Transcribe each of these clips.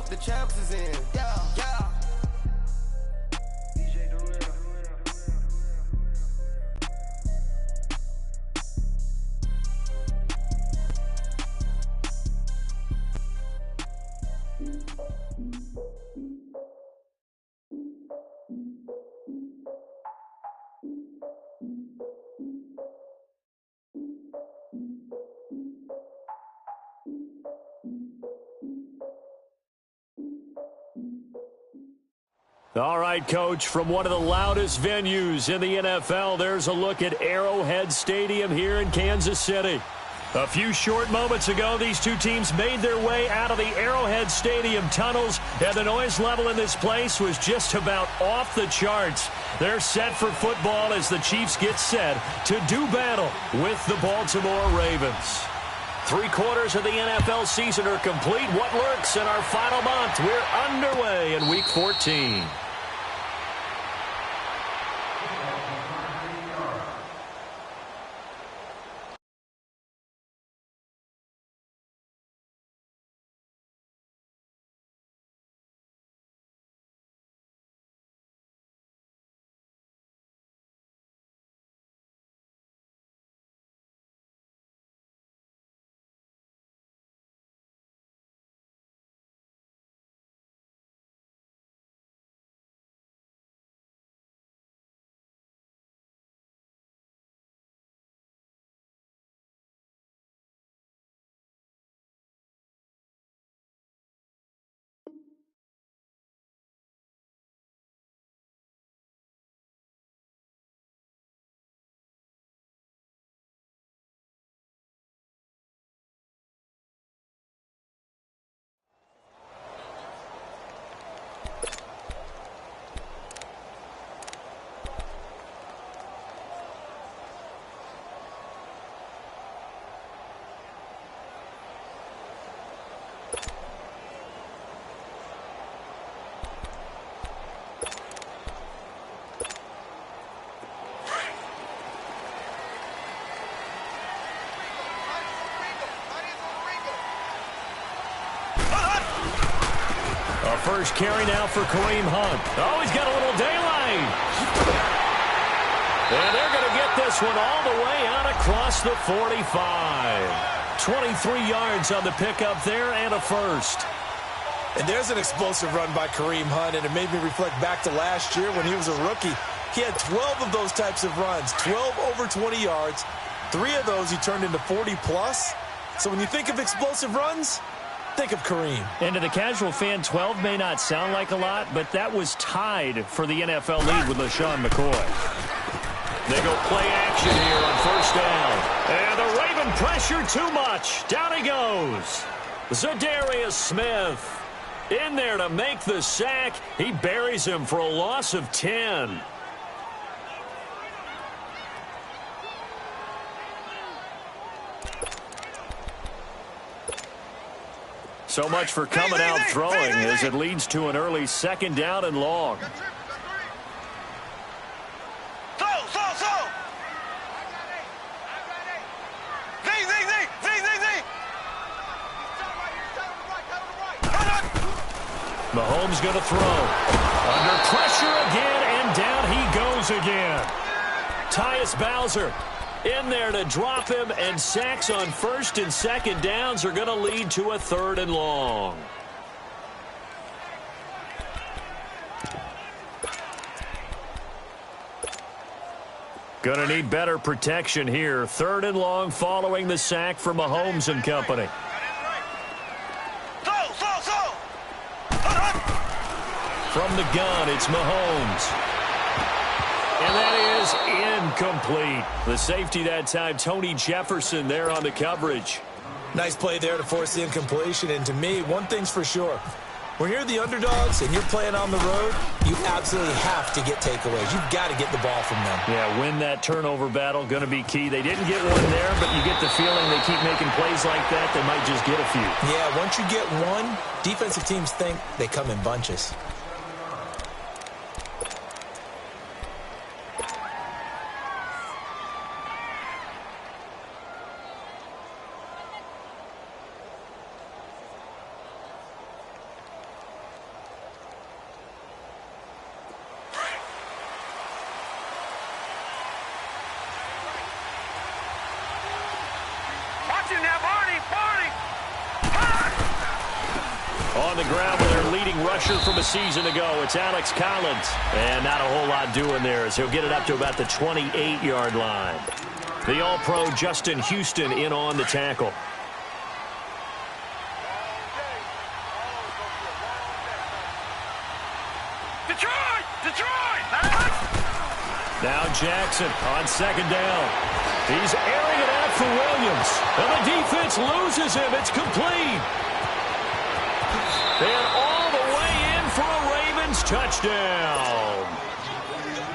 the champs is in. Yeah, yeah. All right, Coach, from one of the loudest venues in the NFL, there's a look at Arrowhead Stadium here in Kansas City. A few short moments ago, these two teams made their way out of the Arrowhead Stadium tunnels, and the noise level in this place was just about off the charts. They're set for football as the Chiefs get set to do battle with the Baltimore Ravens. 3/4 of the NFL season are complete. What lurks in our final month? We're underway in Week 14. First carry now for Kareem Hunt. Oh, he's got a little daylight. And they're going to get this one all the way out across the 45. 23 yards on the pickup there and a first. And there's an explosive run by Kareem Hunt, and it made me reflect back to last year when he was a rookie. He had 12 of those types of runs, 12 over 20 yards. 3 of those he turned into 40-plus. So when you think of explosive runs, think of Kareem. And to the casual fan, 12 may not sound like a lot, but that was tied for the NFL lead with LaShawn McCoy. They go play action here on first down. And the Raven pressure too much. Down he goes. Zadarius Smith in there to make the sack. He buries him for a loss of 10. So much for coming out throwing as it leads to an early second down and long. Mahomes going to throw. Under pressure again, and down he goes again. Tyus Bowser in there to drop him, and sacks on first and second downs are going to lead to a third and long. Going to need better protection here. Third and long following the sack from Mahomes and company. From the gun, it's Mahomes. And that is incomplete. The safety that time, Tony Jefferson there on the coverage. Nice play there to force the incompletion. And to me, one thing's for sure. When you're the underdogs and you're playing on the road, you absolutely have to get takeaways. You've got to get the ball from them. Yeah, win that turnover battle, going to be key. They didn't get one there, but you get the feeling they keep making plays like that, they might just get a few. Yeah, once you get one, defensive teams think they come in bunches. On the ground with their leading rusher from a season ago, it's Alex Collins. And not a whole lot doing there as he'll get it up to about the 28-yard line. The All-Pro Justin Houston in on the tackle. Now Jackson on second down. He's airing it out for Williams. And the defense loses him. It's complete. And all the way in for a Ravens touchdown.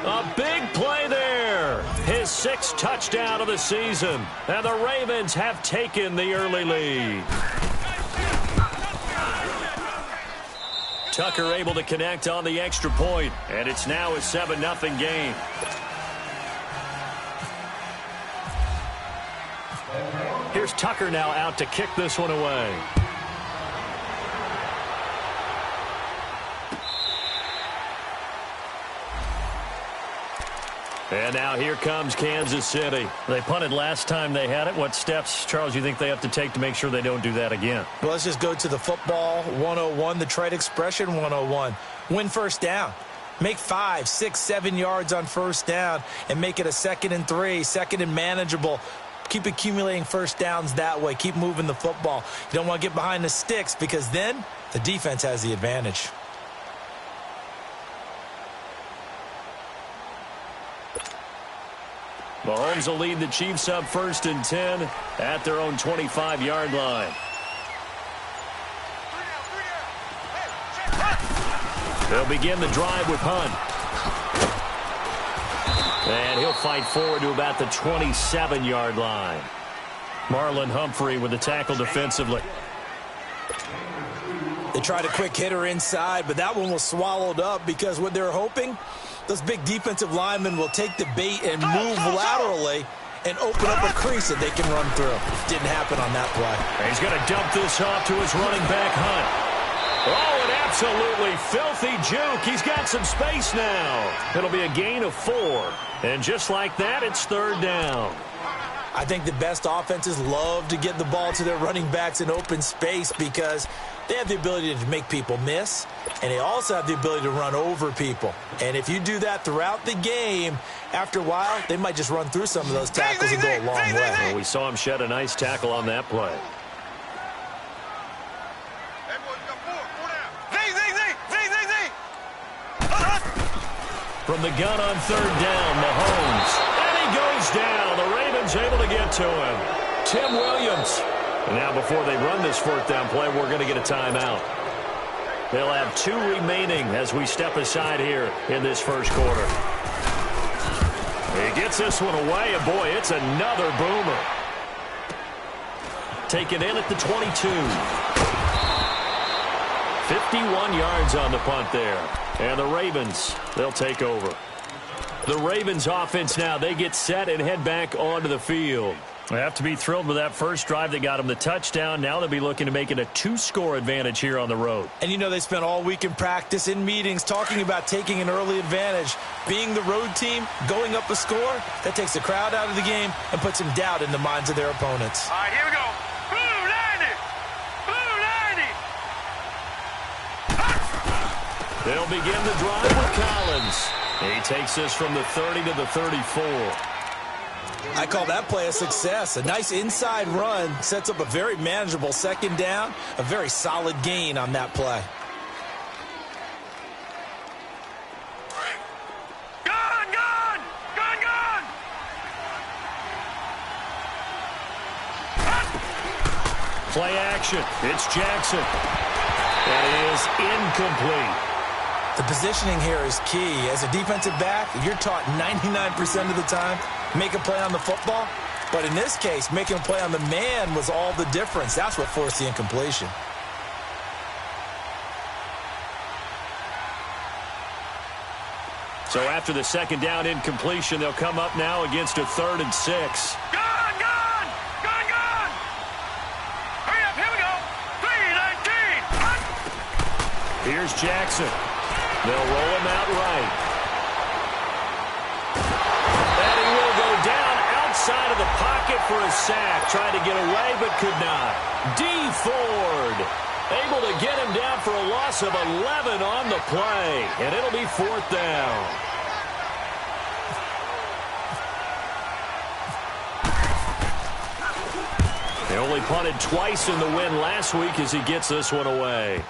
A big play there. His 6th touchdown of the season. And the Ravens have taken the early lead. Tucker able to connect on the extra point, and it's now a 7-0 game. Here's Tucker now out to kick this one away. And now here comes Kansas City. They punted last time they had it. What steps, Charles, you think they have to take to make sure they don't do that again? Well, let's just go to the football 101, the trade expression 101. Win first down. Make 5, 6, 7 yards on first down and make it a 2nd and 3, 2nd and manageable. Keep accumulating first downs that way. Keep moving the football. You don't want to get behind the sticks because then the defense has the advantage. Mahomes will lead the Chiefs up 1st and 10 at their own 25-yard line. They'll begin the drive with Hunt. And he'll fight forward to about the 27-yard line. Marlon Humphrey with the tackle defensively. They tried a quick hitter inside, but that one was swallowed up because what they're hoping, those big defensive linemen will take the bait and move laterally and open up a crease that they can run through. Didn't happen on that play. And he's going to dump this off to his running back, Hunt. Oh, an absolutely filthy juke. He's got some space now. It'll be a gain of 4. And just like that, it's 3rd down. I think the best offenses love to get the ball to their running backs in open space because they have the ability to make people miss, and they also have the ability to run over people. And if you do that throughout the game, after a while, they might just run through some of those tackles and go a long way. Well, we saw him shed a nice tackle on that play. From the gun on 3rd down, Mahomes. And he goes down. The Ravens able to get to him. Tim Williams. And now before they run this 4th down play, we're going to get a timeout. They'll have 2 remaining as we step aside here in this first quarter. He gets this one away, and boy, it's another boomer. Taken in at the 22. 51 yards on the punt there. And the Ravens, they'll take over. The Ravens offense now, they get set and head back onto the field. They have to be thrilled with that first drive that got them the touchdown. Now they'll be looking to make it a 2-score advantage here on the road. And you know they spent all week in practice, in meetings, talking about taking an early advantage. Being the road team, going up a score, that takes the crowd out of the game and puts some doubt in the minds of their opponents. All right, here we go. Blue 90! Blue 90! They'll begin the drive with Collins. He takes this from the 30 to the 34. I call that play a success. A nice inside run sets up a very manageable 2nd down, a very solid gain on that play. Gun! Gun! Gun! Gun! Play action. It's Jackson. That is incomplete. The positioning here is key. As a defensive back, you're taught 99% of the time, make a play on the football. But in this case, making a play on the man was all the difference. That's what forced the incompletion. So after the 2nd down incompletion, they'll come up now against a 3rd and 6. Gun! Gun! Gun! Gun! Hurry up, here we go. 3-19. Here's Jackson. They'll roll him out right. And he will go down outside of the pocket for a sack. Tried to get away, but could not. D. Ford. Able to get him down for a loss of 11 on the play. And it'll be 4th down. They only punted twice in the win last week as he gets this one away.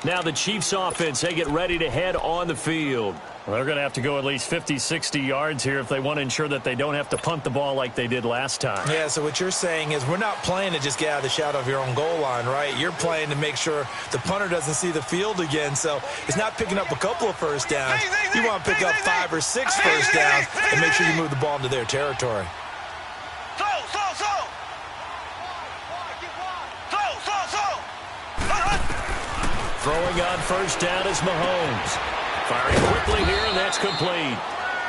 Now the Chiefs offense, they get ready to head on the field. Well, they're going to have to go at least 50, 60 yards here if they want to ensure that they don't have to punt the ball like they did last time. Yeah, so what you're saying is we're not playing to just get out of the shadow of your own goal line, right? You're playing to make sure the punter doesn't see the field again. So it's not picking up a couple of first downs. You want to pick up 5 or 6 first downs and make sure you move the ball into their territory. Throwing on first down is Mahomes. Firing quickly here, and that's complete.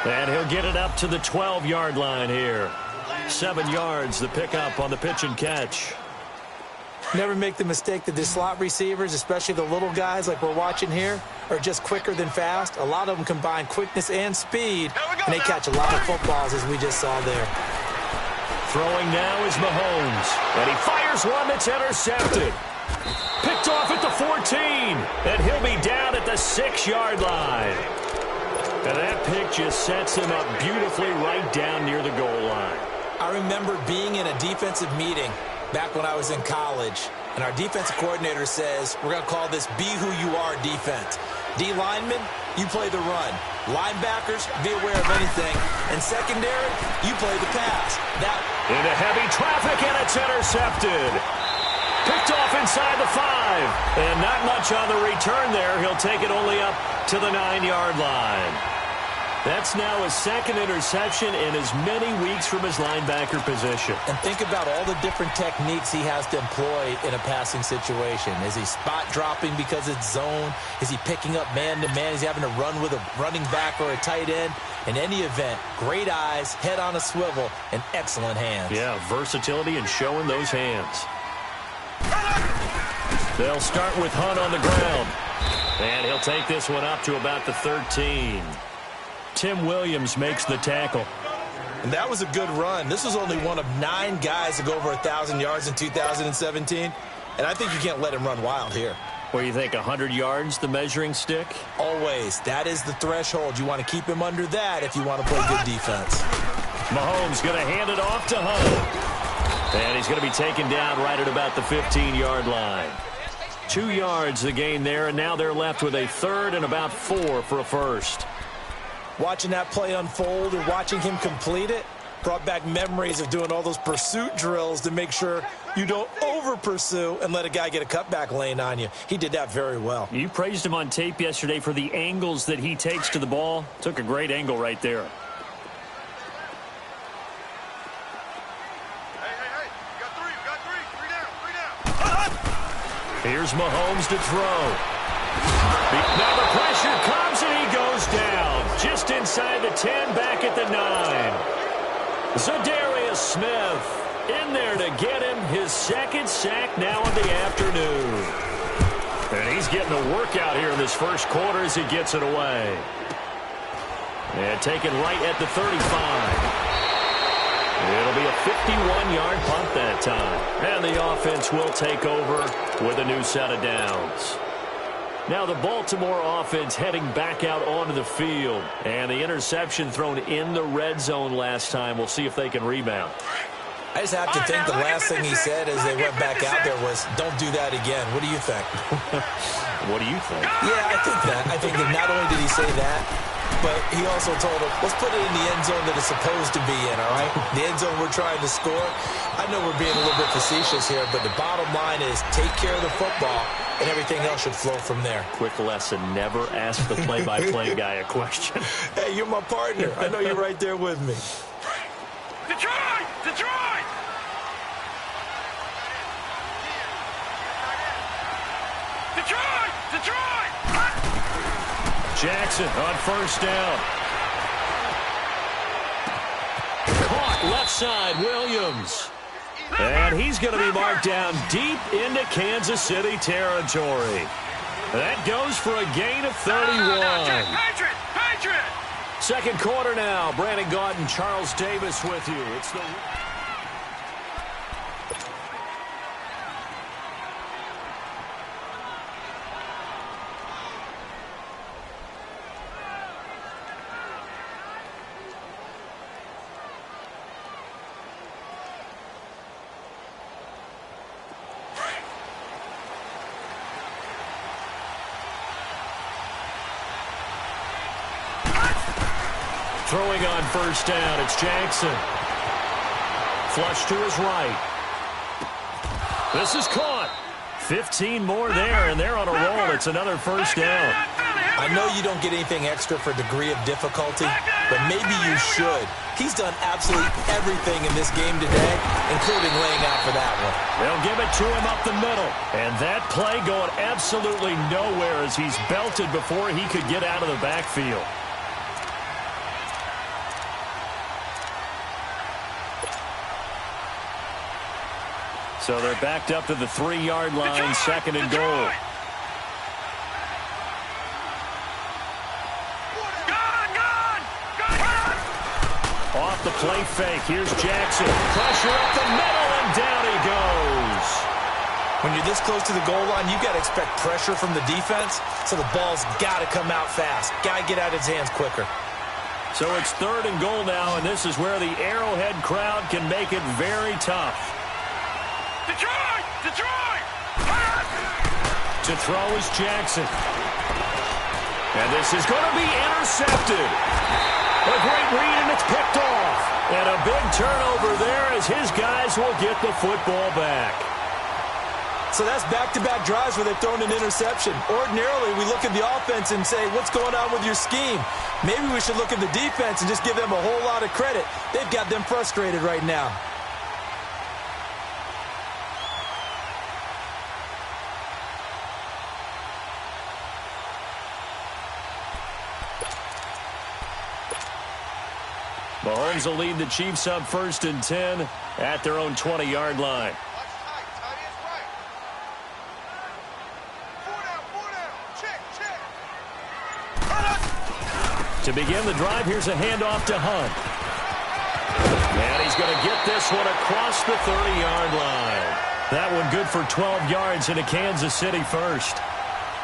And he'll get it up to the 12-yard line here. 7 yards, the pickup on the pitch and catch. Never make the mistake that the slot receivers, especially the little guys like we're watching here, are just quicker than fast. A lot of them combine quickness and speed, and they catch a lot of footballs, as we just saw there. Throwing now is Mahomes. And he fires one that's intercepted. Picked off at the 14, and he'll be down at the 6-yard line. And that pick just sets him up beautifully right down near the goal line. I remember being in a defensive meeting back when I was in college, and our defensive coordinator says, we're going to call this Be Who You Are defense. D linemen, you play the run. Linebackers, be aware of anything. And secondary, you play the pass. Into heavy traffic, and it's intercepted. Picked off inside the 5. And not much on the return there. He'll take it only up to the 9-yard line. That's now his 2nd interception in as many weeks from his linebacker position. And think about all the different techniques he has to employ in a passing situation. Is he spot dropping because it's zone? Is he picking up man-to-man? Is he having to run with a running back or a tight end? In any event, great eyes, head on a swivel, and excellent hands. Yeah, versatility and showing those hands. They'll start with Hunt on the ground. And he'll take this one up to about the 13. Tim Williams makes the tackle. And that was a good run. This was only one of 9 guys to go over 1,000 yards in 2017. And I think you can't let him run wild here. What do you think, 100 yards, the measuring stick? Always. That is the threshold. You want to keep him under that if you want to play good defense. Mahomes going to hand it off to Hunt. And he's going to be taken down right at about the 15-yard line. 2 yards the gain there, and now they're left with a 3rd and about 4 for a first. Watching that play unfold and watching him complete it brought back memories of doing all those pursuit drills to make sure you don't over-pursue and let a guy get a cutback lane on you. He did that very well. You praised him on tape yesterday for the angles that he takes to the ball. Took a great angle right there. Here's Mahomes to throw. Now the pressure comes and he goes down. Just inside the 10, back at the 9. Zadarius Smith in there to get him his 2nd sack now in the afternoon. And he's getting a workout here in this first quarter as he gets it away. And taken right at the 35. It'll be a 51-yard punt that time. And the offense will take over with a new set of downs. Now the Baltimore offense heading back out onto the field. And the interception thrown in the red zone last time. We'll see if they can rebound. I just have to think the last thing he said as they went back out there was, don't do that again. What do you think? What do you think? Yeah, I think that. I think that not only did he say that, but he also told him, let's put it in the end zone that it's supposed to be in, all right? The end zone we're trying to score. I know we're being a little bit facetious here, but the bottom line is take care of the football, and everything else should flow from there. Quick lesson, never ask the play-by-play guy a question. Hey, you're my partner. I know you're right there with me. Detroit! Detroit! Detroit! Detroit! Jackson on first down. Caught left side, Williams. And he's going to be marked down deep into Kansas City territory. That goes for a gain of 31. Patriot! Patriot! Second quarter now. Brandon Gaudin and Charles Davis with you. It's the... Throwing on first down, it's Jackson. Flush to his right. This is caught. 15 more there, and they're on a roll. It's another first down. I know you don't get anything extra for degree of difficulty, but maybe you should. He's done absolutely everything in this game today, including laying out for that one. They'll give it to him up the middle. And that play going absolutely nowhere as he's belted before he could get out of the backfield. So they're backed up to the 3-yard line, second and goal. Off the play fake, here's Jackson. Pressure up the middle, and down he goes. When you're this close to the goal line, you got to expect pressure from the defense, so the ball's got to come out fast. Got to get out of his hands quicker. So it's third and goal now, and this is where the Arrowhead crowd can make it very tough. Detroit! Detroit! To throw is Jackson. And this is going to be intercepted. A great read, and it's picked off. And a big turnover there as his guys will get the football back. So that's back-to-back drives where they've thrown an interception. Ordinarily, we look at the offense and say, what's going on with your scheme? Maybe we should look at the defense and just give them a whole lot of credit. They've got them frustrated right now. Mahomes will lead the Chiefs up first and 10 at their own 20-yard line. To begin the drive, here's a handoff to Hunt. And he's going to get this one across the 30-yard line. That one good for 12 yards into Kansas City first.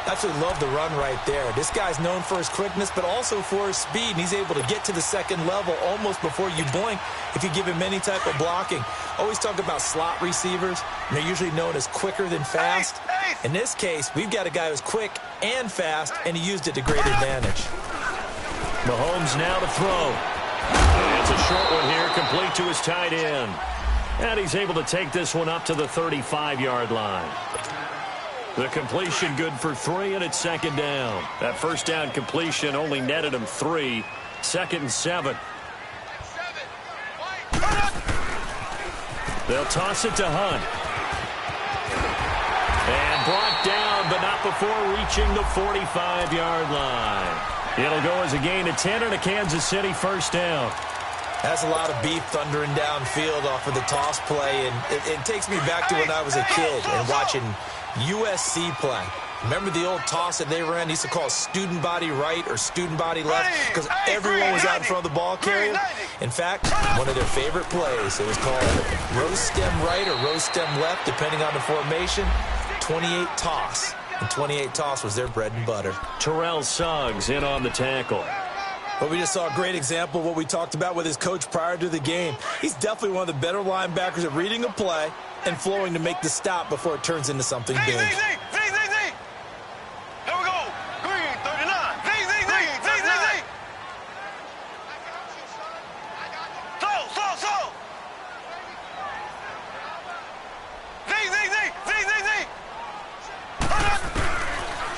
Absolutely love the run right there. This guy's known for his quickness, but also for his speed. And he's able to get to the second level almost before you blink if you give him any type of blocking. Always talk about slot receivers, and they're usually known as quicker than fast. In this case, we've got a guy who's quick and fast, and he used it to great advantage. Mahomes now to throw. And it's a short one here, complete to his tight end. And he's able to take this one up to the 35-yard line. The completion good for 3, and it's second down. That first down completion only netted him 3. Second and 7. They'll toss it to Hunt. And brought down, but not before reaching the 45-yard line. It'll go as a gain of 10 and a Kansas City first down. That's a lot of beef thundering downfield off of the toss play, and it takes me back to when I was a kid and watching USC play. Remember the old toss that they ran? They used to call student body right or student body left because everyone was out in front of the ball carrier. In fact, one of their favorite plays, it was called rose stem right or rose stem left, depending on the formation. 28 toss. And 28 toss was their bread and butter. Terrell Suggs in on the tackle. But we just saw a great example of what we talked about with his coach prior to the game. He's definitely one of the better linebackers at reading a play and flowing to make the stop before it turns into something big. Here we go. Green 39. So.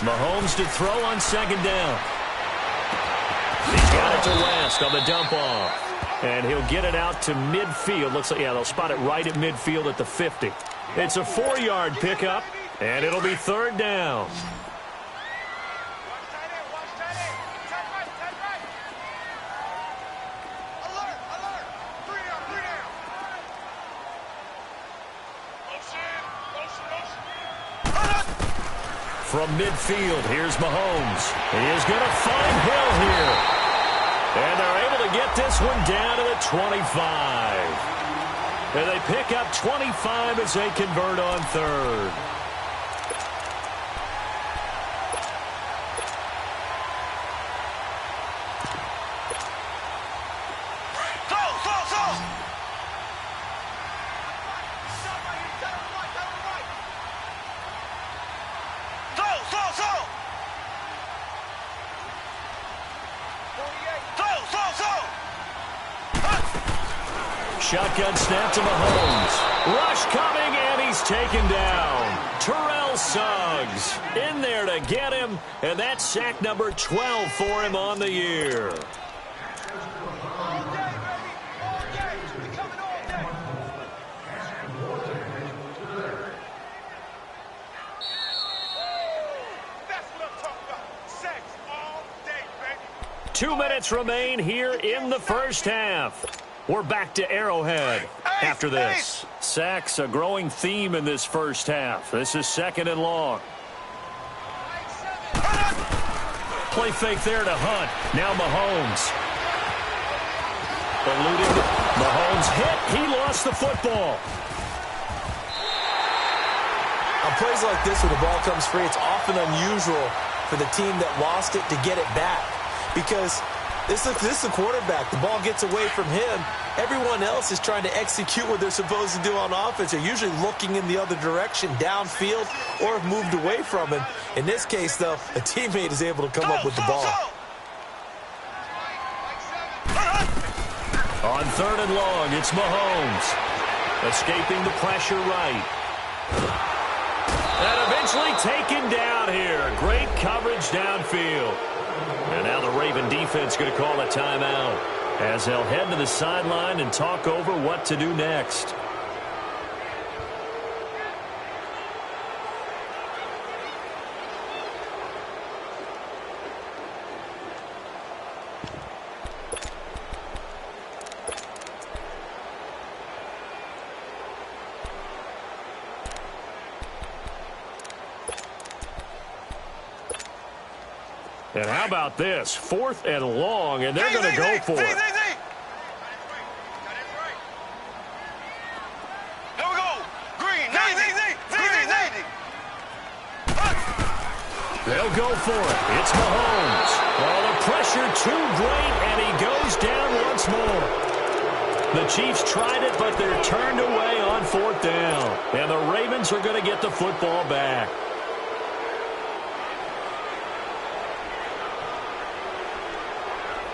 Mahomes to throw on second down. He's got it to West on the dump off. And he'll get it out to midfield. Looks like, yeah, they'll spot it right at midfield at the 50. It's a 4-yard pickup, and it'll be third down. From midfield, here's Mahomes. He is going to find Hill here. And they're able to get this one down to the 25. And they pick up 25 as they convert on third. Shotgun snap to Mahomes. Rush coming, and he's taken down. Terrell Suggs in there to get him, and that's sack number 12 for him on the year. That's what I'm talking about. Sacks all day, baby. 2 minutes remain here in the first half. We're back to Arrowhead after this. Sacks, a growing theme in this first half. This is 2nd and long. Play fake there to Hunt. Now Mahomes. Eluding. Mahomes hit. He lost the football. On plays like this, when the ball comes free, it's often unusual for the team that lost it to get it back. Because this is the quarterback. The ball gets away from him. Everyone else is trying to execute what they're supposed to do on offense. They're usually looking in the other direction, downfield, or have moved away from him. In this case, though, a teammate is able to come up with the ball. On 3rd and long, it's Mahomes. Escaping the pressure right. And eventually taken down here. Great coverage downfield. And now the Raven defense going to call a timeout as they'll head to the sideline and talk over what to do next. And how about this? 4th and long, and they're going to go for it. Here we go. Green. They'll go for it. It's Mahomes. Oh, the pressure too great, and he goes down once more. The Chiefs tried it, but they're turned away on 4th down. And the Ravens are going to get the football back.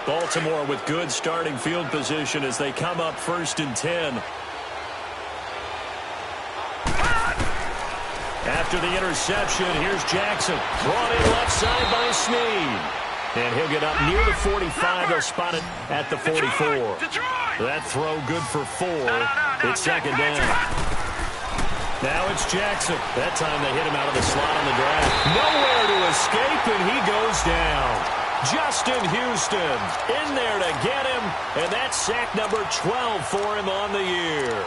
Baltimore with good starting field position as they come up 1st and 10. After the interception, here's Jackson. Brought in left side by Snead. And he'll get up near the 45. They'll spot it at the 44. That throw good for 4. It's 2nd down. Now it's Jackson. That time they hit him out of the slot on the draft. Nowhere to escape, and he goes down. Justin Houston in there to get him, and that's sack number 12 for him on the year.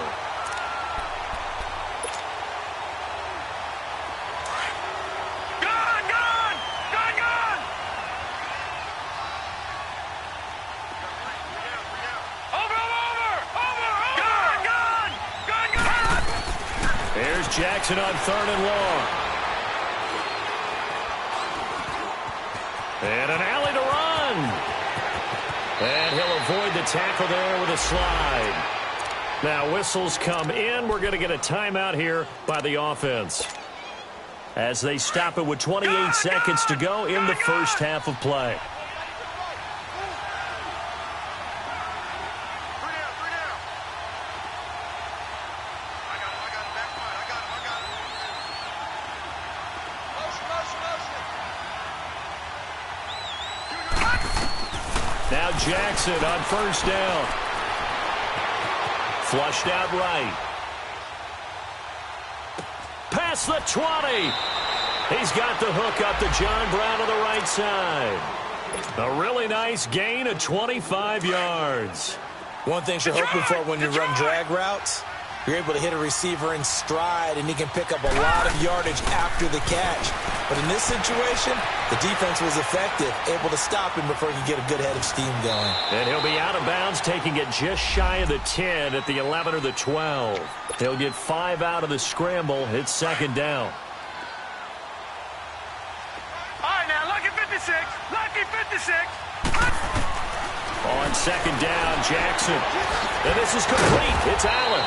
There's Jackson on 3rd and long. And an alley to run. And he'll avoid the tackle there with a slide. Now whistles come in. We're going to get a timeout here by the offense as they stop it with 28 seconds to go in the first half of play. Now Jackson on 1st down. Flushed out right. Past the 20. He's got the hook up to John Brown on the right side. A really nice gain of 25 yards. One thing you're hoping for when you run drag routes You're able to hit a receiver in stride, and he can pick up a lot of yardage after the catch. But in this situation, the defense was effective, able to stop him before he could get a good head of steam going. And he'll be out of bounds, taking it just shy of the 10 at the 11 or the 12. He'll get 5 out of the scramble. It's second down. All right, now, lucky 56. Lucky 56. On second down, Jackson. And this is complete. It's Allen.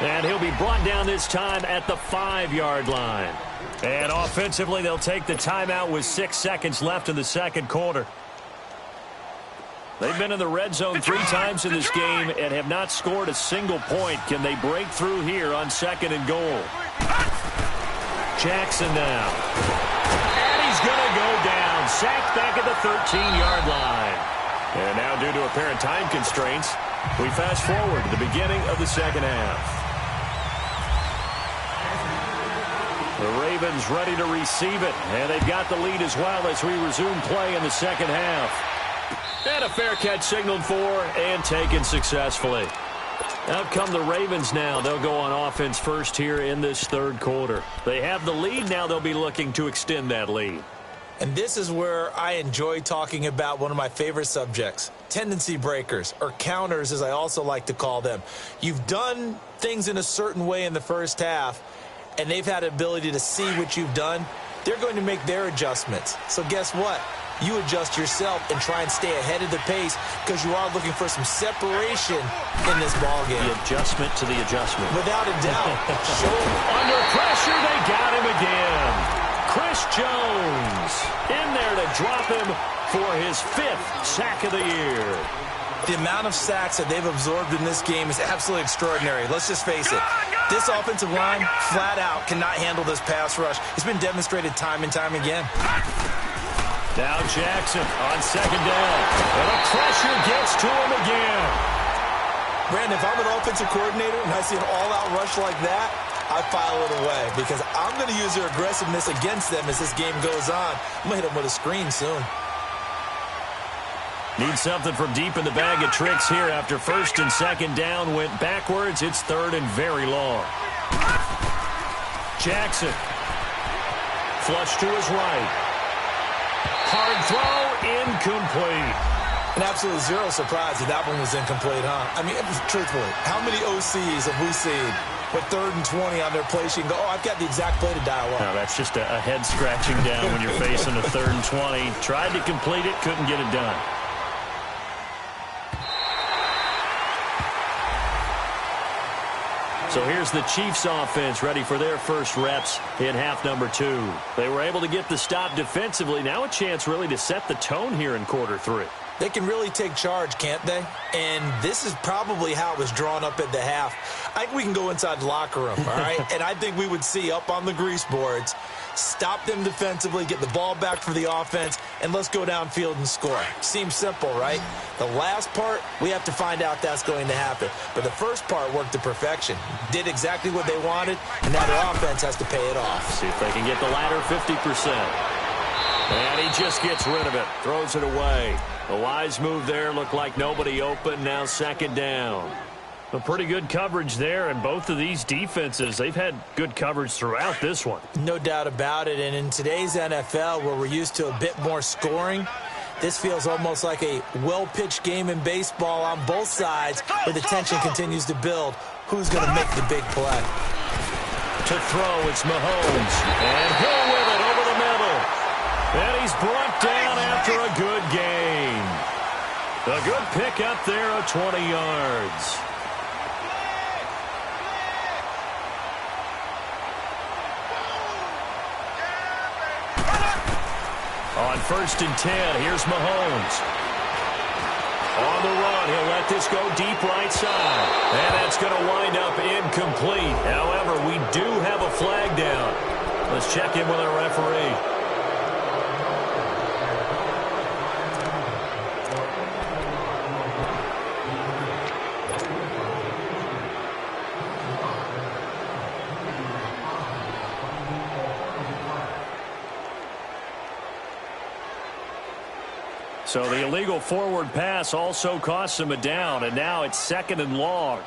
And he'll be brought down this time at the 5-yard line. And offensively, they'll take the timeout with 6 seconds left in the second quarter. They've been in the red zone 3 times in this game and have not scored a single point. Can they break through here on second and goal? Jackson now. And he's going to go down. Sacked back at the 13-yard line. And now, due to apparent time constraints, we fast forward to the beginning of the second half. The Ravens ready to receive it, and they've got the lead as well as we resume play in the second half. And a fair catch signaled for and taken successfully. Out come the Ravens now. They'll go on offense first here in this third quarter. They have the lead. Now they'll be looking to extend that lead. And this is where I enjoy talking about one of my favorite subjects, tendency breakers, or counters as I also like to call them. You've done things in a certain way in the first half, and they've had the ability to see what you've done. They're going to make their adjustments. So guess what? You adjust yourself and try and stay ahead of the pace because you are looking for some separation in this ballgame. The adjustment to the adjustment. Without a doubt. Under pressure, they got him again. Chris Jones in there to drop him for his 5th sack of the year. The amount of sacks that they've absorbed in this game is absolutely extraordinary. Let's just face it. This offensive line, flat out, cannot handle this pass rush. It's been demonstrated time and time again. Now Jackson on second down. And the pressure gets to him again. Brandon, if I'm an offensive coordinator and I see an all-out rush like that, I file it away because I'm going to use their aggressiveness against them as this game goes on. I'm going to hit them with a screen soon. Need something from deep in the bag of tricks here after first and second down went backwards. It's third and very long. Jackson. Flush to his right. Hard throw, incomplete. And absolutely zero surprise that one was incomplete, huh? I mean, truthfully, how many OCs have we seen with 3rd and 20 on their play sheet and go, oh, I've got the exact play to dial up? No, that's just a head scratching down when you're facing a 3rd and 20. Tried to complete it, couldn't get it done. So here's the Chiefs offense ready for their first reps in half number 2. They were able to get the stop defensively. Now a chance really to set the tone here in quarter 3. They can really take charge, can't they? And this is probably how it was drawn up at the half. I think we can go inside the locker room, all right? And I think we would see up on the grease boards, stop them defensively, get the ball back for the offense, and let's go downfield and score. Seems simple, right? The last part, we have to find out that's going to happen. But the first part worked to perfection. Did exactly what they wanted, and now their offense has to pay it off. See if they can get the latter 50%. And he just gets rid of it, throws it away. A wise move there, looked like nobody open, now second down. A pretty good coverage there, and both of these defenses, they've had good coverage throughout this one. No doubt about it, and in today's NFL, where we're used to a bit more scoring, this feels almost like a well-pitched game in baseball on both sides, where the tension continues to build. Who's going to make the big play? To throw, it's Mahomes, and Hill with it over the middle. And he's brought down after a good game. A good pick up there of 20 yards. On 1st and 10, here's Mahomes. On the run, he'll let this go deep right side. And that's going to wind up incomplete. However, we do have a flag down. Let's check in with our referee. So the illegal forward pass also costs him a down, and now it's 2nd and long.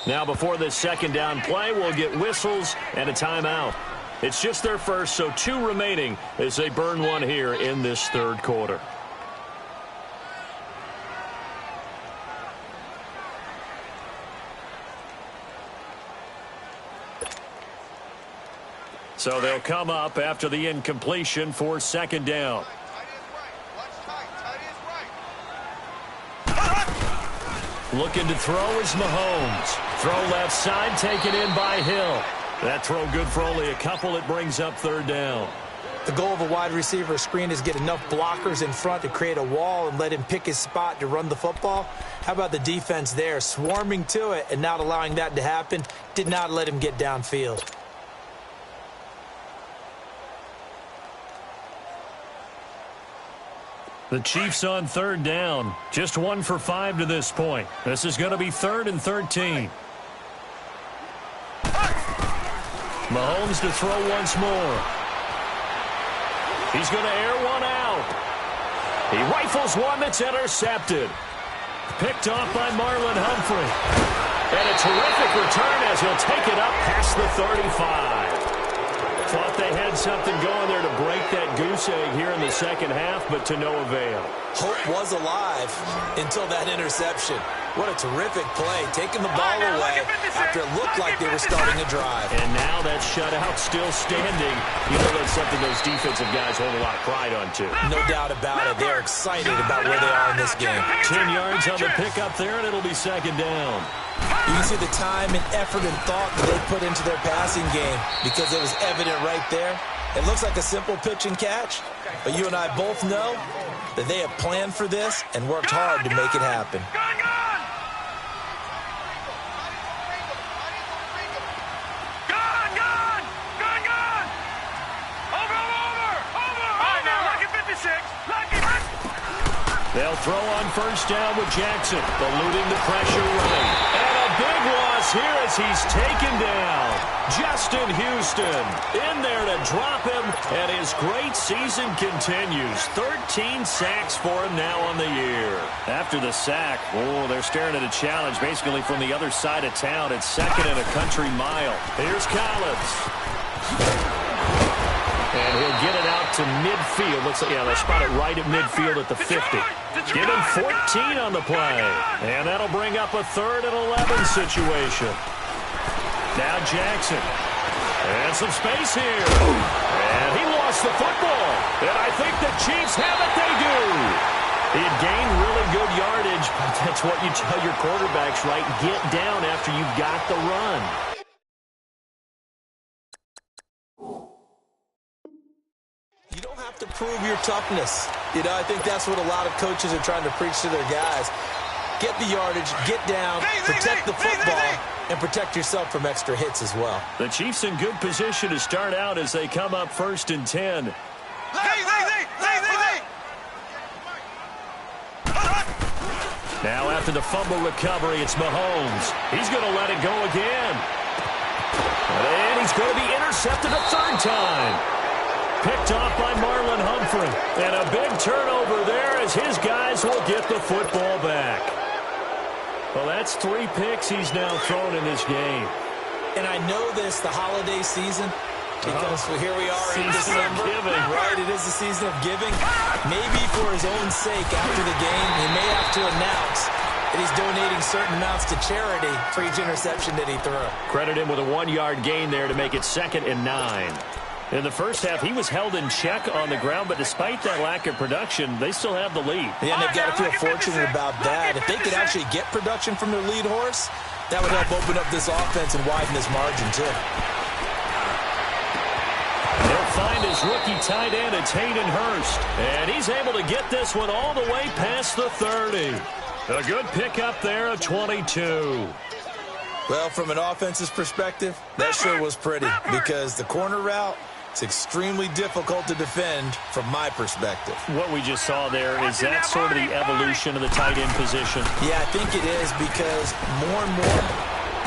Now before this second down play, we'll get whistles and a timeout. It's just their first, so 2 remaining as they burn one here in this third quarter. So they'll come up after the incompletion for second down. Looking to throw is Mahomes. Throw left side, taken in by Hill. That throw good for only a couple. It brings up third down. The goal of a wide receiver screen is get enough blockers in front to create a wall and let him pick his spot to run the football. How about the defense there, swarming to it and not allowing that to happen? Did not let him get downfield. The Chiefs on third down. Just 1 for 5 to this point. This is going to be 3rd and 13. Mahomes to throw once more. He's going to air one out. He rifles one that's intercepted. Picked off by Marlon Humphrey. And a terrific return as he'll take it up past the 35. Thought they had something going there to break that goose egg here in the second half, but to no avail. Hope was alive until that interception. What a terrific play, taking the ball away after it looked like they were starting a drive. And now that shutout still standing. You know that's something those defensive guys hold a lot of pride on, too. No doubt about it. They're excited about where they are in this game. 10 yards on the pickup there, and it'll be second down. You can see the time and effort and thought that they put into their passing game because it was evident right there. It looks like a simple pitch and catch, but you and I both know that they have planned for this and worked hard to make it happen. They'll throw on first down with Jackson, eluding the pressure running. And a big loss here as he's taken down. Justin Houston in there to drop him, and his great season continues. 13 sacks for him now on the year. After the sack, they're staring at a challenge basically from the other side of town. It's 2nd and a country mile. Here's Collins. And he'll get it out to midfield. Looks like, they'll spot it right at midfield at the 50. Give him 14 on the play. And that'll bring up a 3rd and 11 situation. Now Jackson. And some space here. And he lost the football. And I think the Chiefs have it. They do. He had gained really good yardage, but that's what you tell your quarterbacks, right? Get down after you've got the run. You don't have to prove your toughness. I think that's what a lot of coaches are trying to preach to their guys. Get the yardage, get down, protect the football, and protect yourself from extra hits as well. The Chiefs in good position to start out as they come up 1st and 10. Now after the fumble recovery, it's Mahomes. He's going to let it go again. And he's going to be intercepted a 3rd time. Picked off by Marlon Humphrey. And a big turnover there as his guys will get the football back. Well, that's 3 picks he's now thrown in this game. And I know this, the holiday season, because here we are in December. Right, it is the season of giving. Maybe for his own sake after the game, he may have to announce that he's donating certain amounts to charity for each interception that he threw. Credit him with a 1-yard gain there to make it 2nd and 9. In the first half, he was held in check on the ground, but despite that lack of production, they still have the lead. Yeah, and they've got to feel fortunate about that. If they could actually get production from their lead horse, that would help open up this offense and widen this margin, too. They'll find his rookie tight end, it's Hayden Hurst. And he's able to get this one all the way past the 30. A good pickup there of 22. Well, from an offense's perspective, that sure was pretty because the corner route, it's extremely difficult to defend from my perspective. What we just saw there, is that sort of the evolution of the tight end position? Yeah, I think it is because more and more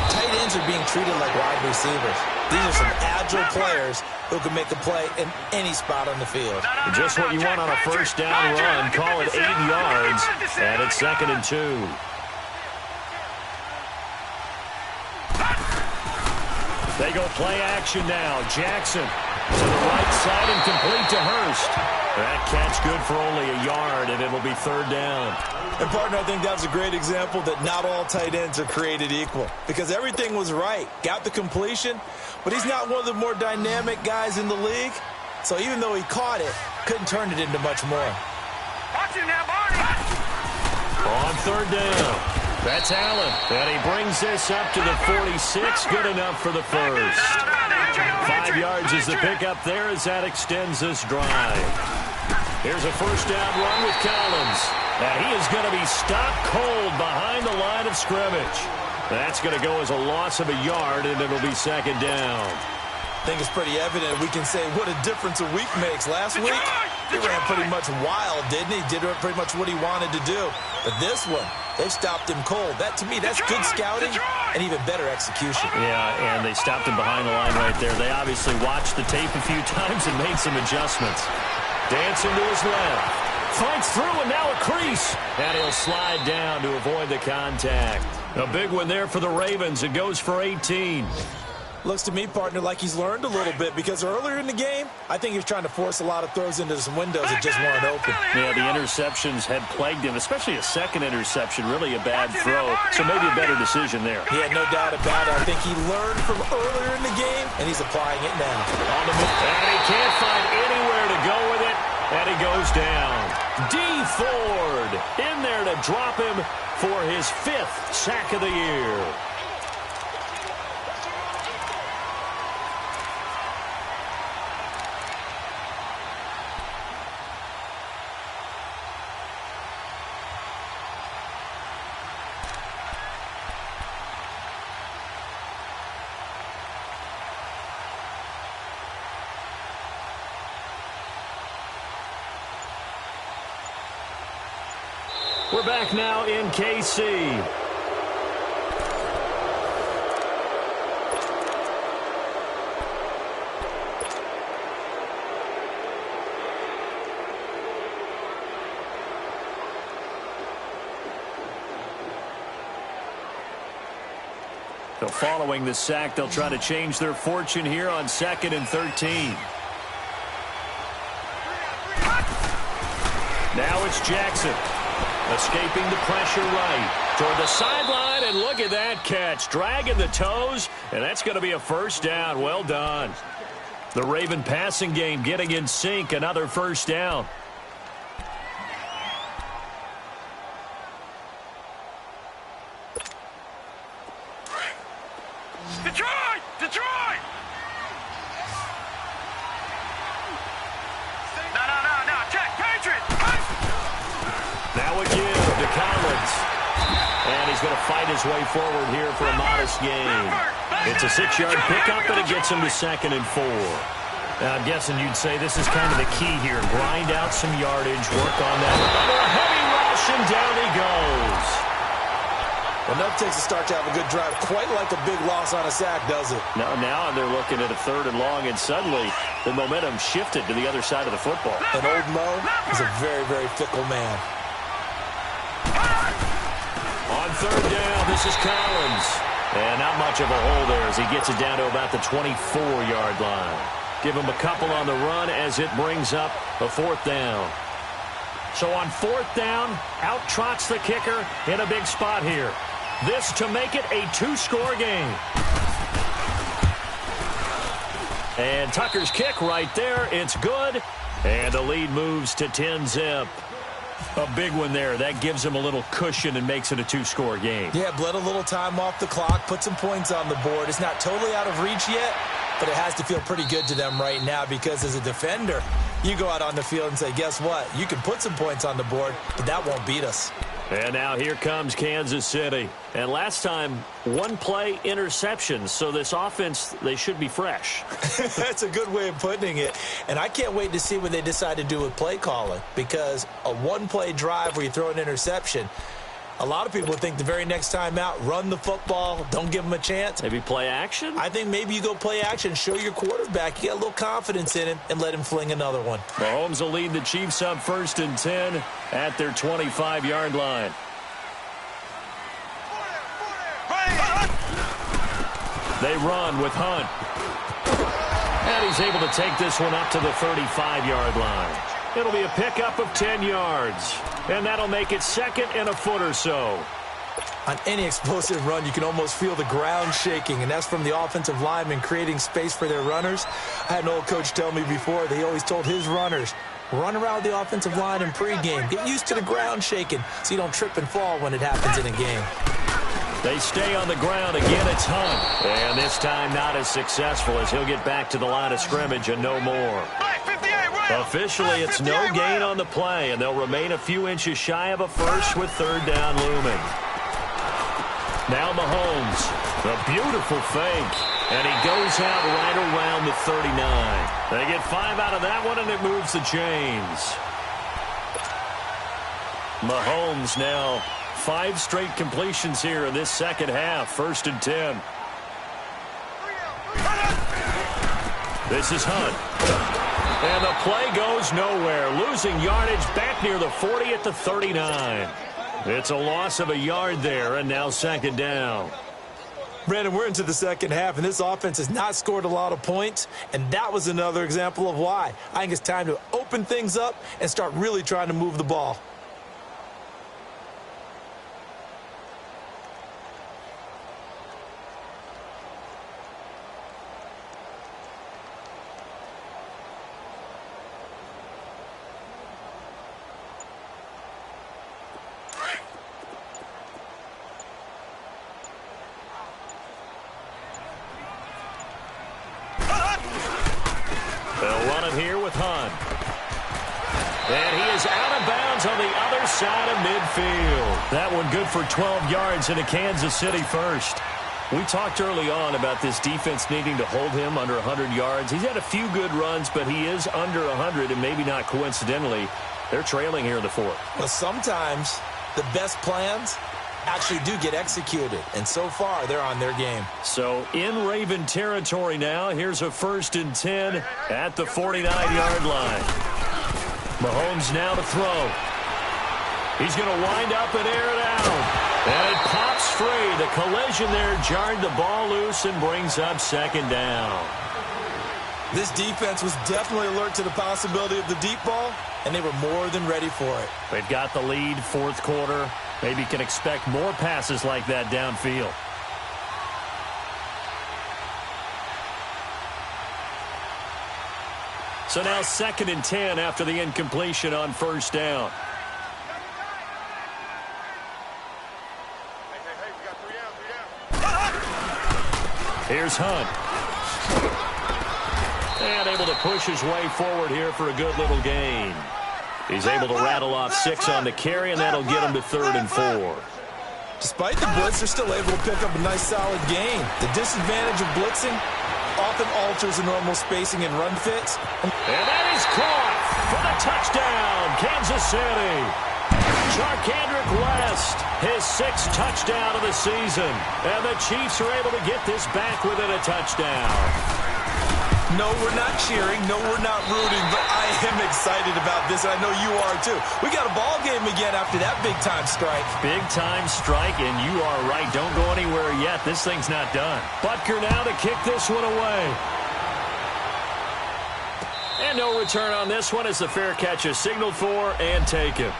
tight ends are being treated like wide receivers. These are some agile players who can make a play in any spot on the field. Just what you want on a first down run. Call it 8 yards, and it's 2nd and 2. They go play action now. Jackson to the right side and complete to Hurst. That catch good for only a yard, and it'll be third down. And, partner, I think that was a great example that not all tight ends are created equal, because everything was right. Got the completion, but he's not one of the more dynamic guys in the league. So even though he caught it, couldn't turn it into much more. Watch it now, Barney. On third down, that's Allen. And he brings this up to the 46. Good enough for the first. 5 yards is the pickup there as that extends this drive. Here's a first down run with Collins. And he is going to be stopped cold behind the line of scrimmage. That's going to go as a loss of a yard, and it'll be second down. I think it's pretty evident we can say what a difference a week makes. Last week, he ran pretty much wild, didn't he? Did pretty much what he wanted to do. But this one, they've stopped him cold. That, to me, that's good scouting and even better execution. Yeah, and they stopped him behind the line right there. They obviously watched the tape a few times and made some adjustments. Dancing to his left. Fights through, and now a crease. And he'll slide down to avoid the contact. A big one there for the Ravens. It goes for 18. Looks to me, partner, like he's learned a little bit, because earlier in the game, I think he was trying to force a lot of throws into some windows that just weren't open. Yeah, the interceptions had plagued him, especially a second interception, really a bad throw. So maybe a better decision there. Yeah, no doubt about it. I think he learned from earlier in the game, and he's applying it now. On the move, and he can't find anywhere to go with it, and he goes down. D. Ford in there to drop him for his 5th sack of the year. We're back now in KC. So following the sack, they'll try to change their fortune here on 2nd and 13. Now it's Jackson. Escaping the pressure right toward the sideline, and look at that catch. Dragging the toes, and that's going to be a first down. Well done. The Raven passing game getting in sync. Another first down. Detroit! Detroit! No. Check, Patriots! Now again to Collins. And he's going to fight his way forward here for a modest gain. It's a 6-yard pickup, but it gets him to 2nd and 4. Now, I'm guessing you'd say this is kind of the key here. Grind out some yardage, work on that. Under a heavy rush, and down he goes. Enough takes a start to have a good drive. Quite like a big loss on a sack, does it? Now they're looking at a 3rd and long, and suddenly the momentum shifted to the other side of the football. And old Mo is a very, very fickle man. On 3rd down, this is Collins. And not much of a hole there as he gets it down to about the 24-yard line. Give him a couple on the run as it brings up a 4th down. So on 4th down, out trots the kicker in a big spot here. This to make it a 2-score game. And Tucker's kick right there. It's good. And the lead moves to 10-zip. A big one there. That gives him a little cushion and makes it a 2-score game. Yeah, bled a little time off the clock, put some points on the board. It's not totally out of reach yet, but it has to feel pretty good to them right now, because as a defender, you go out on the field and say, guess what? You can put some points on the board, but that won't beat us. And now here comes Kansas City. And last time, 1-play interceptions. So this offense, they should be fresh. That's a good way of putting it. And I can't wait to see what they decide to do with play calling, because a 1-play drive where you throw an interception, a lot of people think the very next time out, run the football, don't give them a chance. Maybe play action? I think maybe you go play action, show your quarterback you got a little confidence in him, and let him fling another one. Mahomes will lead the Chiefs up 1st and 10 at their 25-yard line. They run with Hunt. And he's able to take this one up to the 35-yard line. It'll be a pickup of 10 yards. And that'll make it second and a foot or so. On any explosive run, you can almost feel the ground shaking, and that's from the offensive linemen creating space for their runners. I had an old coach tell me before, they always told his runners, run around the offensive line in pregame. Get used to the ground shaking so you don't trip and fall when it happens in a game. They stay on the ground. Again, it's Hunt. And this time not as successful as he'll get back to the line of scrimmage and no more. Officially, it's no gain on the play, and they'll remain a few inches shy of a first with third down looming. Now Mahomes, the beautiful fake, and he goes out right around the 39. They get 5 out of that one, and it moves the chains. Mahomes now 5 straight completions here in this second half, 1st and 10. This is Hunt. And the play goes nowhere, losing yardage back near the 40 at the 39. It's a loss of a yard there, and now 2nd down. Brandon, we're into the second half, and this offense has not scored a lot of points, and that was another example of why. I think it's time to open things up and start really trying to move the ball. They'll run it here with Hunt. And he is out of bounds on the other side of midfield. That one good for 12 yards into Kansas City first. We talked early on about this defense needing to hold him under 100 yards. He's had a few good runs, but he is under 100, and maybe not coincidentally, they're trailing here in the 4th. Well, sometimes the best plans actually do get executed, and so far they're on their game. So in Raven territory now, here's a 1st and 10 at the 49-yard line. Mahomes now to throw. He's going to wind up and air it out. And it pops free. The collision there jarred the ball loose and brings up 2nd down. This defense was definitely alert to the possibility of the deep ball, and they were more than ready for it. They've got the lead, 4th quarter. Maybe can expect more passes like that downfield. So now 2nd and 10 after the incompletion on 1st down. Here's Hunt. And able to push his way forward here for a good little gain. He's able to rattle off 6 on the carry, and that'll get him to 3rd and 4. Despite the blitz, they're still able to pick up a nice, solid gain. The disadvantage of blitzing often alters the normal spacing and run fits. And that is caught for the touchdown, Kansas City. Charkandrick West, his 6th touchdown of the season. And the Chiefs are able to get this back within a touchdown. No, we're not cheering. No, we're not rooting. But I am excited about this, and I know you are too. We got a ball game again after that big-time strike. Big-time strike, and you are right. Don't go anywhere yet. This thing's not done. Butker now to kick this one away. And no return on this one as the fair catch is signaled for and taken.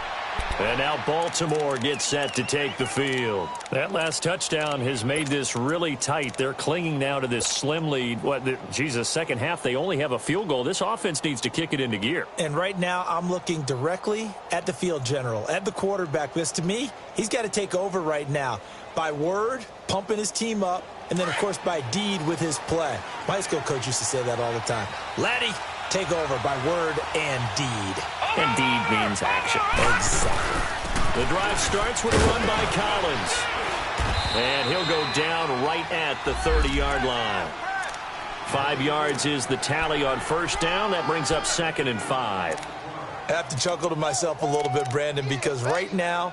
And now Baltimore gets set to take the field. That last touchdown has made this really tight. They're clinging now to this slim lead. Second half, they only have a field goal. This offense needs to kick it into gear. And right now, I'm looking directly at the field general, at the quarterback. Because to me, he's got to take over right now. By word, pumping his team up, and then, of course, by deed with his play. My high school coach used to say that all the time. Laddie, take over by word and deed. And deed means action. Exactly. The drive starts with a run by Collins. And he'll go down right at the 30-yard line. 5 yards is the tally on 1st down. That brings up 2nd and 5. I have to chuckle to myself a little bit, Brandon, because right now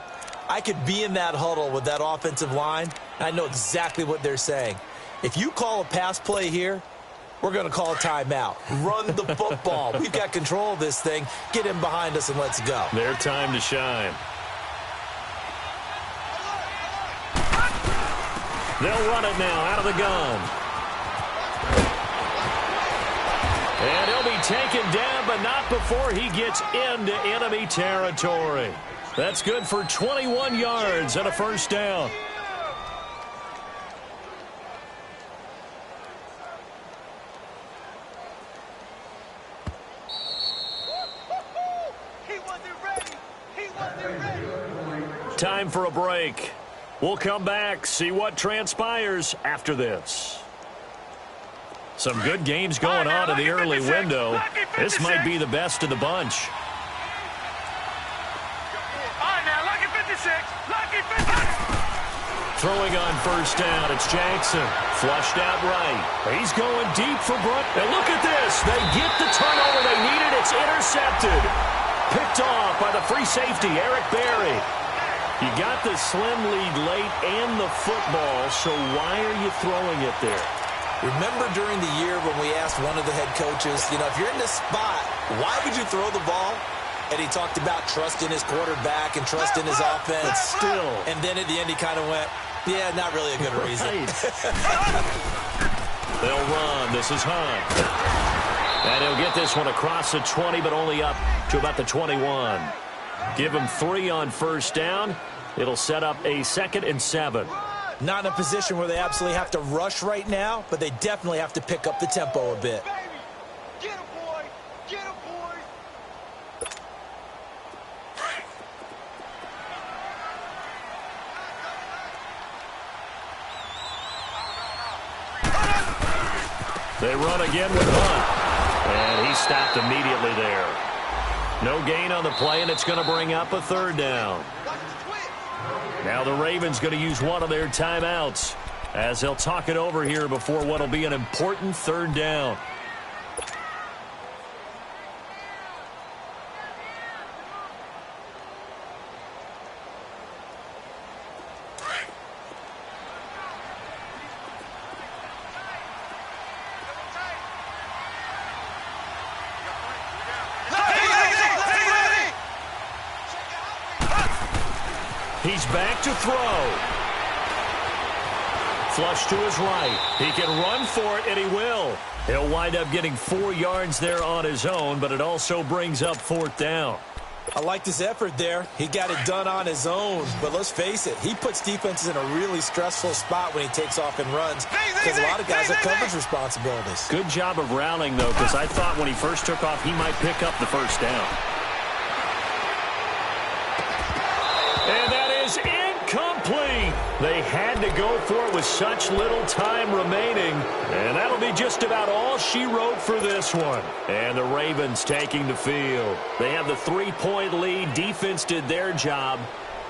I could be in that huddle with that offensive line, and I know exactly what they're saying. If you call a pass play here, we're going to call a timeout. Run the football. We've got control of this thing. Get him behind us and let's go. Their time to shine. They'll run it now out of the gun. taken down, but not before he gets into enemy territory. That's good for 21 yards and a first down. Time for a break. We'll come back, see what transpires after this. Some good games going on in the early window. This might be the best of the bunch. Throwing on first down, it's Jackson. Flushed out right. He's going deep for Brunt. And look at this. They get the turnover they needed. It's intercepted. Picked off by the free safety, Eric Berry. You got the slim lead late and the football, so why are you throwing it there? Remember during the year when we asked one of the head coaches, if you're in this spot, why would you throw the ball? And he talked about trusting his quarterback and trusting his offense. But still. And then at the end he kind of went, yeah, not really a good reason. They'll run. This is Hunt. And he'll get this one across the 20, but only up to about the 21. Give him 3 on first down. It'll set up a 2nd and 7. Not in a position where they absolutely have to rush right now, but they definitely have to pick up the tempo a bit. Get him, boy! Get him, boy! They run again with Hunt. And he stopped immediately there. No gain on the play, and it's going to bring up a 3rd down. Now the Ravens going to use one of their timeouts as they'll talk it over here before what will be an important 3rd down. He's back to throw. Flush to his right. He can run for it, and he will. He'll wind up getting 4 yards there on his own, but it also brings up 4th down. I liked his effort there. He got it done on his own. But let's face it, he puts defenses in a really stressful spot when he takes off and runs because a lot of guys have coverage responsibilities. Good job of rallying, though, because I thought when he first took off, he might pick up the first down. And that is incomplete. They had to go for it with such little time remaining. And that'll be just about all she wrote for this one. And the Ravens taking the field. They have the 3-point lead. Defense did their job.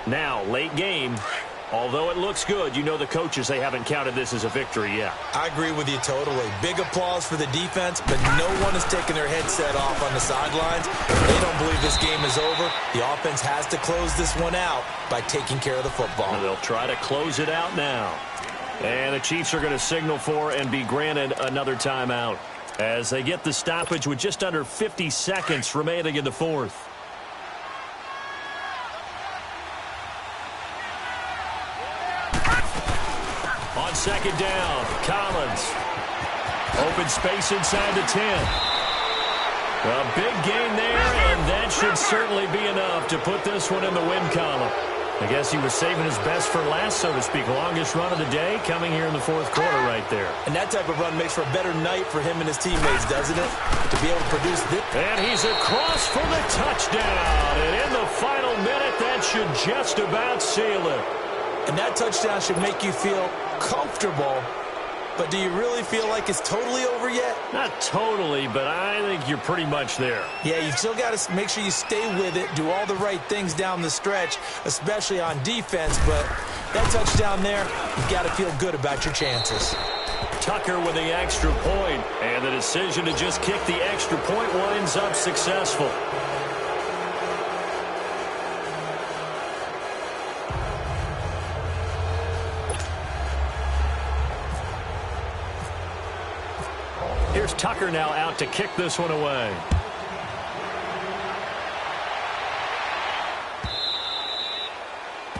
Now, late game. Although it looks good, you know the coaches, they haven't counted this as a victory yet. I agree with you totally. Big applause for the defense, but no one is taking their headset off on the sidelines. They don't believe this game is over. The offense has to close this one out by taking care of the football. And they'll try to close it out now. And the Chiefs are going to signal for and be granted another timeout as they get the stoppage with just under 50 seconds remaining in the 4th. On 2nd down, Collins. Open space inside the 10. A big gain there, and that should certainly be enough to put this one in the win column. I guess he was saving his best for last, so to speak. Longest run of the day coming here in the 4th quarter right there. And that type of run makes for a better night for him and his teammates, doesn't it? To be able to produce this. And he's across for the touchdown. And in the final minute, that should just about seal it. And that touchdown should make you feel comfortable. But do you really feel like it's totally over yet? Not totally, but I think you're pretty much there. Yeah, you've still got to make sure you stay with it, do all the right things down the stretch, especially on defense. But that touchdown there, you've got to feel good about your chances. Tucker with the extra point, and the decision to just kick the extra point winds up successful. Here's Tucker now out to kick this one away.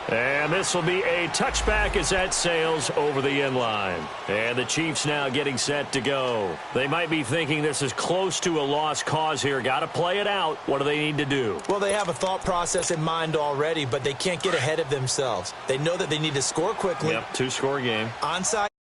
And And this will be a touchback as that sails over the end line. And the Chiefs now getting set to go. They might be thinking this is close to a lost cause here. Got to play it out. What do they need to do? Well, they have a thought process in mind already, but they can't get ahead of themselves. They know that they need to score quickly. Yep, two-score game. Onside.